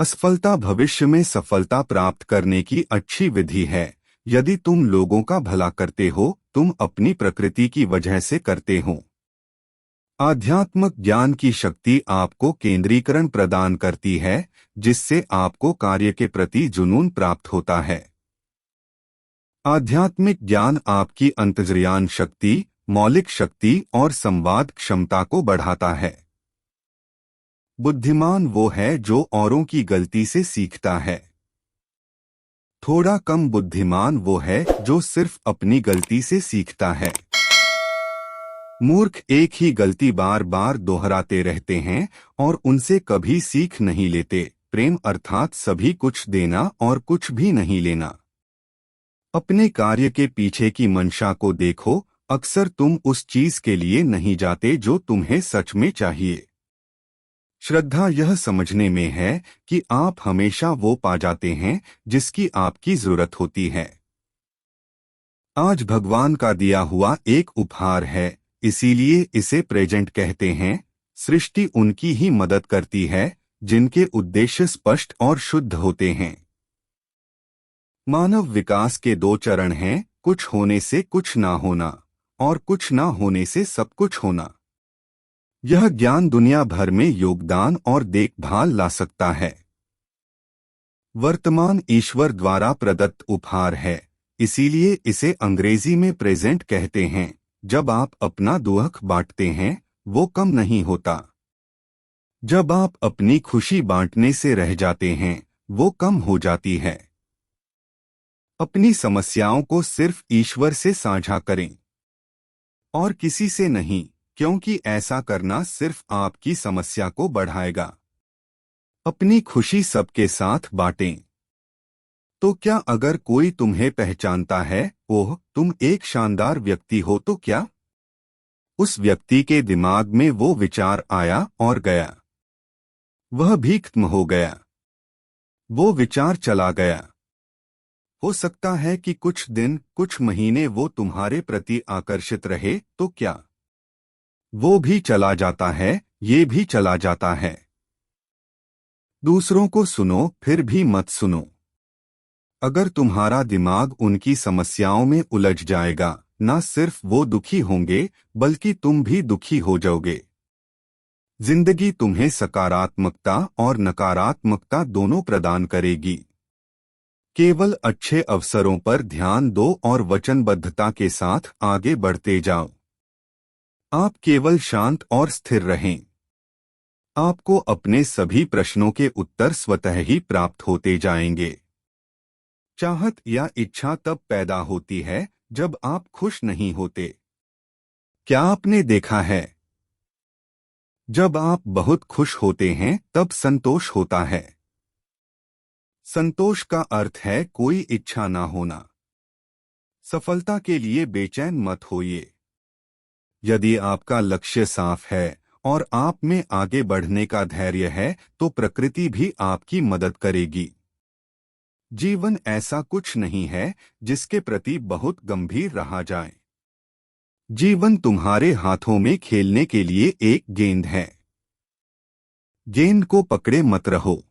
असफलता भविष्य में सफलता प्राप्त करने की अच्छी विधि है। यदि तुम लोगों का भला करते हो, तुम अपनी प्रकृति की वजह से करते हो। आध्यात्मिक ज्ञान की शक्ति आपको केंद्रीकरण प्रदान करती है, जिससे आपको कार्य के प्रति जुनून प्राप्त होता है। आध्यात्मिक ज्ञान आपकी अंतर्ज्ञान शक्ति, मौलिक शक्ति और संवाद क्षमता को बढ़ाता है। बुद्धिमान वो है जो औरों की गलती से सीखता है। थोड़ा कम बुद्धिमान वो है जो सिर्फ अपनी गलती से सीखता है। मूर्ख एक ही गलती बार बार दोहराते रहते हैं और उनसे कभी सीख नहीं लेते। प्रेम अर्थात सभी कुछ देना और कुछ भी नहीं लेना। अपने कार्य के पीछे की मंशा को देखो। अक्सर तुम उस चीज के लिए नहीं जाते जो तुम्हें सच में चाहिए। श्रद्धा यह समझने में है कि आप हमेशा वो पा जाते हैं जिसकी आपकी जरूरत होती है। आज भगवान का दिया हुआ एक उपहार है, इसीलिए इसे प्रेजेंट कहते हैं। सृष्टि उनकी ही मदद करती है जिनके उद्देश्य स्पष्ट और शुद्ध होते हैं। मानव विकास के दो चरण हैं, कुछ होने से कुछ ना होना और कुछ ना होने से सब कुछ होना। यह ज्ञान दुनिया भर में योगदान और देखभाल ला सकता है। वर्तमान ईश्वर द्वारा प्रदत्त उपहार है, इसीलिए इसे अंग्रेजी में प्रेजेंट कहते हैं। जब आप अपना दुख बांटते हैं, वो कम नहीं होता। जब आप अपनी खुशी बांटने से रह जाते हैं, वो कम हो जाती है। अपनी समस्याओं को सिर्फ ईश्वर से साझा करें और किसी से नहीं, क्योंकि ऐसा करना सिर्फ आपकी समस्या को बढ़ाएगा। अपनी खुशी सबके साथ बांटें। तो क्या अगर कोई तुम्हें पहचानता है, ओह तुम एक शानदार व्यक्ति हो, तो क्या उस व्यक्ति के दिमाग में वो विचार आया और गया? वह भी खत्म हो गया। वो विचार चला गया। हो सकता है कि कुछ दिन, कुछ महीने वो तुम्हारे प्रति आकर्षित रहे, तो क्या वो भी चला जाता है? ये भी चला जाता है। दूसरों को सुनो, फिर भी मत सुनो। अगर तुम्हारा दिमाग उनकी समस्याओं में उलझ जाएगा, न सिर्फ वो दुखी होंगे बल्कि तुम भी दुखी हो जाओगे। जिंदगी तुम्हें सकारात्मकता और नकारात्मकता दोनों प्रदान करेगी। केवल अच्छे अवसरों पर ध्यान दो और वचनबद्धता के साथ आगे बढ़ते जाओ। आप केवल शांत और स्थिर रहें। आपको अपने सभी प्रश्नों के उत्तर स्वतः ही प्राप्त होते जाएंगे। चाहत या इच्छा तब पैदा होती है जब आप खुश नहीं होते। क्या आपने देखा है, जब आप बहुत खुश होते हैं तब संतोष होता है। संतोष का अर्थ है कोई इच्छा ना होना। सफलता के लिए बेचैन मत होइए। यदि आपका लक्ष्य साफ है और आप में आगे बढ़ने का धैर्य है, तो प्रकृति भी आपकी मदद करेगी। जीवन ऐसा कुछ नहीं है जिसके प्रति बहुत गंभीर रहा जाए। जीवन तुम्हारे हाथों में खेलने के लिए एक गेंद है। गेंद को पकड़े मत रहो।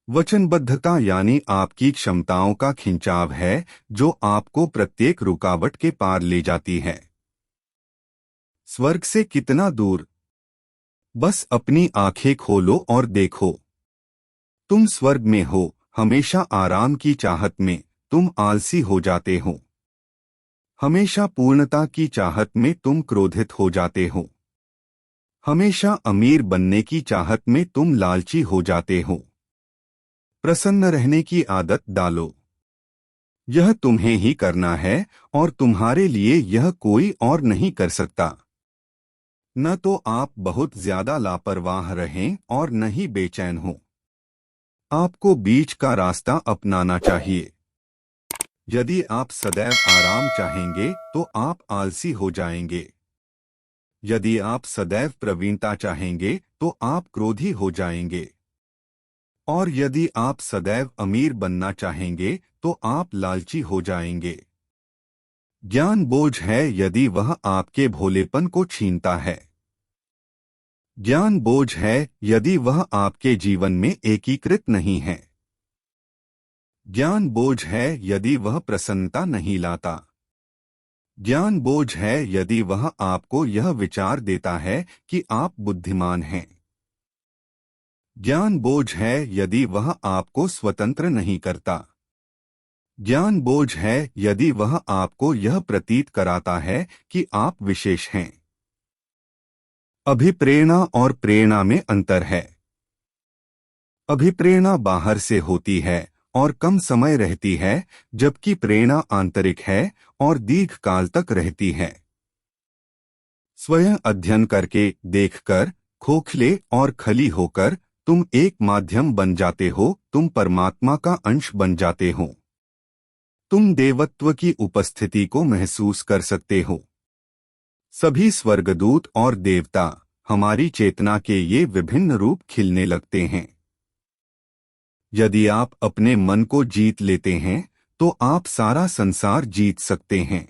वचनबद्धता यानी आपकी क्षमताओं का खिंचाव है जो आपको प्रत्येक रुकावट के पार ले जाती है। स्वर्ग से कितना दूर? बस अपनी आंखें खोलो और देखो। तुम स्वर्ग में हो, हमेशा आराम की चाहत में तुम आलसी हो जाते हो। हमेशा पूर्णता की चाहत में तुम क्रोधित हो जाते हो। हमेशा अमीर बनने की चाहत में तुम लालची हो जाते हो। प्रसन्न रहने की आदत डालो। यह तुम्हें ही करना है और तुम्हारे लिए यह कोई और नहीं कर सकता। न तो आप बहुत ज्यादा लापरवाह रहें और न ही बेचैन हो। आपको बीच का रास्ता अपनाना चाहिए। यदि आप सदैव आराम चाहेंगे तो आप आलसी हो जाएंगे। यदि आप सदैव प्रवीणता चाहेंगे तो आप क्रोधी हो जाएंगे। और यदि आप सदैव अमीर बनना चाहेंगे तो आप लालची हो जाएंगे। ज्ञान बोझ है यदि वह आपके भोलेपन को छीनता है। ज्ञान बोझ है यदि वह आपके जीवन में एकीकृत नहीं है। ज्ञान बोझ है यदि वह प्रसन्नता नहीं लाता। ज्ञान बोझ है यदि वह आपको यह विचार देता है कि आप बुद्धिमान हैं। ज्ञान बोझ है यदि वह आपको स्वतंत्र नहीं करता। ज्ञान बोझ है यदि वह आपको यह प्रतीत कराता है कि आप विशेष हैं। अभिप्रेरणा और प्रेरणा में अंतर है। अभिप्रेरणा बाहर से होती है और कम समय रहती है, जबकि प्रेरणा आंतरिक है और दीर्घ काल तक रहती है। स्वयं अध्ययन करके, देखकर, खोखले और खली होकर तुम एक माध्यम बन जाते हो, तुम परमात्मा का अंश बन जाते हो। तुम देवत्व की उपस्थिति को महसूस कर सकते हो। सभी स्वर्गदूत और देवता हमारी चेतना के ये विभिन्न रूप खिलने लगते हैं। यदि आप अपने मन को जीत लेते हैं तो आप सारा संसार जीत सकते हैं।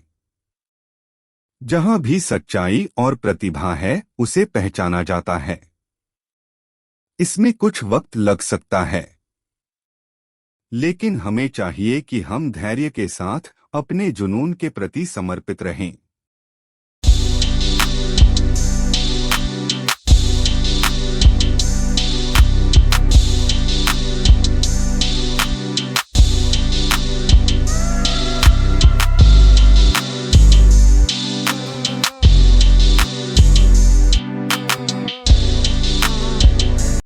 जहां भी सच्चाई और प्रतिभा है उसे पहचाना जाता है। इसमें कुछ वक्त लग सकता है, लेकिन हमें चाहिए कि हम धैर्य के साथ अपने जुनून के प्रति समर्पित रहें।